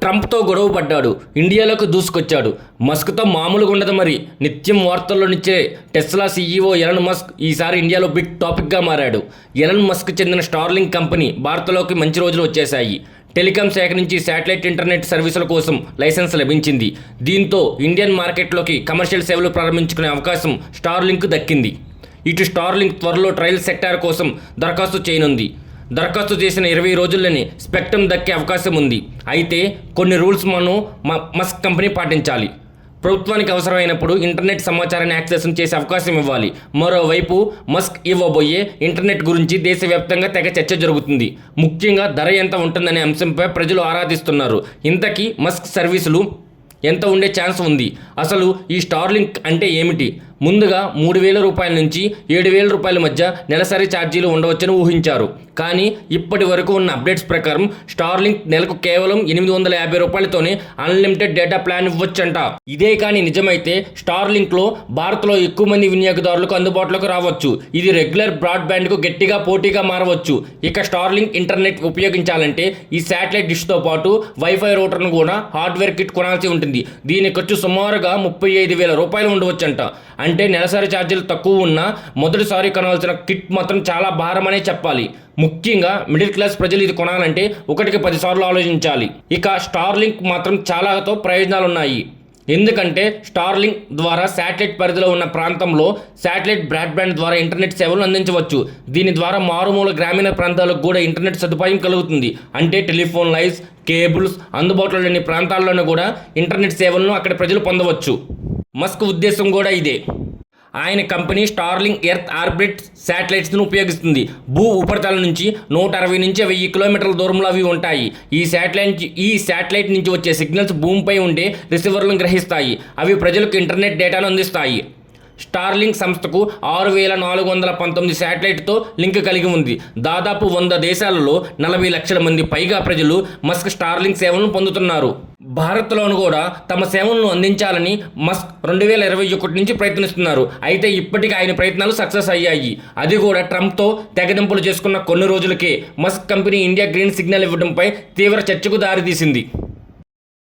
ట్రంప్తో గొడవ పడ్డాడు, ఇండియాలోకి దూసుకొచ్చాడు. మస్క్తో మామూలుగా ఉండదు మరి. నిత్యం వార్తల్లో నిచ్చే టెస్లా సీఈఓ ఎలన్ మస్క్ ఈసారి ఇండియాలో బిగ్ టాపిక్గా మారాడు. ఎలన్ మస్క్ చెందిన స్టార్లింక్ కంపెనీ భారత్లోకి మంచి రోజులు వచ్చేశాయి. టెలికాం శాఖ నుంచి శాటిలైట్ ఇంటర్నెట్ సర్వీసుల కోసం లైసెన్స్ లభించింది. దీంతో ఇండియన్ మార్కెట్లోకి కమర్షియల్ సేవలు ప్రారంభించుకునే అవకాశం స్టార్లింక్ దక్కింది. ఇటు స్టార్లింక్ త్వరలో ట్రయల్ సెక్టార్ కోసం దరఖాస్తు చేయనుంది. దరఖాస్తు చేసిన 20 రోజుల్లోనే స్పెక్ట్రమ్ దక్కే అవకాశం ఉంది. అయితే కొన్ని రూల్స్ మస్క్ కంపెనీ పాటించాలి. ప్రభుత్వానికి అవసరమైనప్పుడు ఇంటర్నెట్ సమాచారాన్ని యాక్సెస్ చేసే అవకాశం ఇవ్వాలి. మరోవైపు మస్క్ ఇవ్వబోయే ఇంటర్నెట్ గురించి దేశవ్యాప్తంగా తెగ చర్చ జరుగుతుంది. ముఖ్యంగా ధర ఎంత ఉంటుందనే అంశంపై ప్రజలు ఆరాధిస్తున్నారు. ఇంతకీ మస్క్ సర్వీసులు ఎంత ఉండే ఛాన్స్ ఉంది? అసలు ఈ స్టార్లింక్ అంటే ఏమిటి? ముందుగా 3,000 రూపాయల నుంచి 7,000 రూపాయల మధ్య నెలసరి ఛార్జీలు ఉండవచ్చని ఊహించారు. కానీ ఇప్పటి వరకు ఉన్న అప్డేట్స్ ప్రకారం స్టార్లింక్ నెలకు కేవలం 850 రూపాయలతోనే అన్లిమిటెడ్ డేటా ప్లాన్ ఇవ్వచ్చంట. ఇదే కానీ నిజమైతే స్టార్లింక్లో భారత్లో ఎక్కువ మంది వినియోగదారులకు అందుబాటులోకి రావచ్చు. ఇది రెగ్యులర్ బ్రాడ్బ్యాండ్కు గట్టిగా పోటీగా మారవచ్చు. ఇక స్టార్లింక్ ఇంటర్నెట్ ఉపయోగించాలంటే ఈ శాటిలైట్ డిష్తో పాటు వైఫై రూటర్ను కూడా హార్డ్వేర్ కిట్ కొనాల్సి ఉంటుంది. దీని ఖర్చు సుమారుగా 35,000 రూపాయలు ఉండవచ్చంట. అంటే నెలసరి ఛార్జీలు తక్కువ ఉన్నా మొదటిసారి కొనాల్సిన కిట్ మాత్రం చాలా భారమనే చెప్పాలి. ముఖ్యంగా మిడిల్ క్లాస్ ప్రజలు ఇది కొనాలంటే 1కి 10 సార్లు ఆలోచించాలి. ఇక స్టార్లింక్ మాత్రం చాలాతో ప్రయోజనాలు ఉన్నాయి. ఎందుకంటే స్టార్లింక్ ద్వారా శాటిలైట్ పరిధిలో ఉన్న ప్రాంతంలో శాటిలైట్ బ్రాడ్బ్యాండ్ ద్వారా ఇంటర్నెట్ సేవలు అందించవచ్చు. దీని ద్వారా మారుమూల గ్రామీణ ప్రాంతాలకు కూడా ఇంటర్నెట్ సదుపాయం కలుగుతుంది. అంటే టెలిఫోన్ లైన్స్, కేబుల్స్ అందుబాటులో లేని ప్రాంతాల్లోనూ కూడా ఇంటర్నెట్ సేవలను అక్కడ ప్రజలు పొందవచ్చు. మస్క్ ఉద్దేశం కూడా ఇదే. ఆయన కంపెనీ స్టార్లింక్ ఎర్త్ ఆర్బిట్ శాటిలైట్స్ను ఉపయోగిస్తుంది. భూ ఉపరితలం నుంచి 160 నుంచి 1000 కిలోమీటర్ల దూరంలో అవి ఉంటాయి. ఈ శాటిలైట్ నుంచి వచ్చే సిగ్నల్స్ భూమిపై ఉండే రిసీవర్లను గ్రహిస్తాయి. అవి ప్రజలకు ఇంటర్నెట్ డేటాను అందిస్తాయి. స్టార్లింక్ సంస్థకు 6,419 శాటిలైట్తో లింక్ కలిగి ఉంది. దాదాపు 100 దేశాలలో 40 లక్షల మంది పైగా ప్రజలు మస్క్ స్టార్లింక్ సేవలను పొందుతున్నారు. భారత్లోను కూడా తమ సేవలను అందించాలని మస్క్ 2021 నుంచి ప్రయత్నిస్తున్నారు. అయితే ఇప్పటికీ ఆయన ప్రయత్నాలు సక్సెస్ అయ్యాయి. అది కూడా ట్రంప్తో తెగదింపులు చేసుకున్న కొన్ని రోజులకే Musk company India green signal ఇవ్వడంపై తీవ్ర చర్చకు దారితీసింది.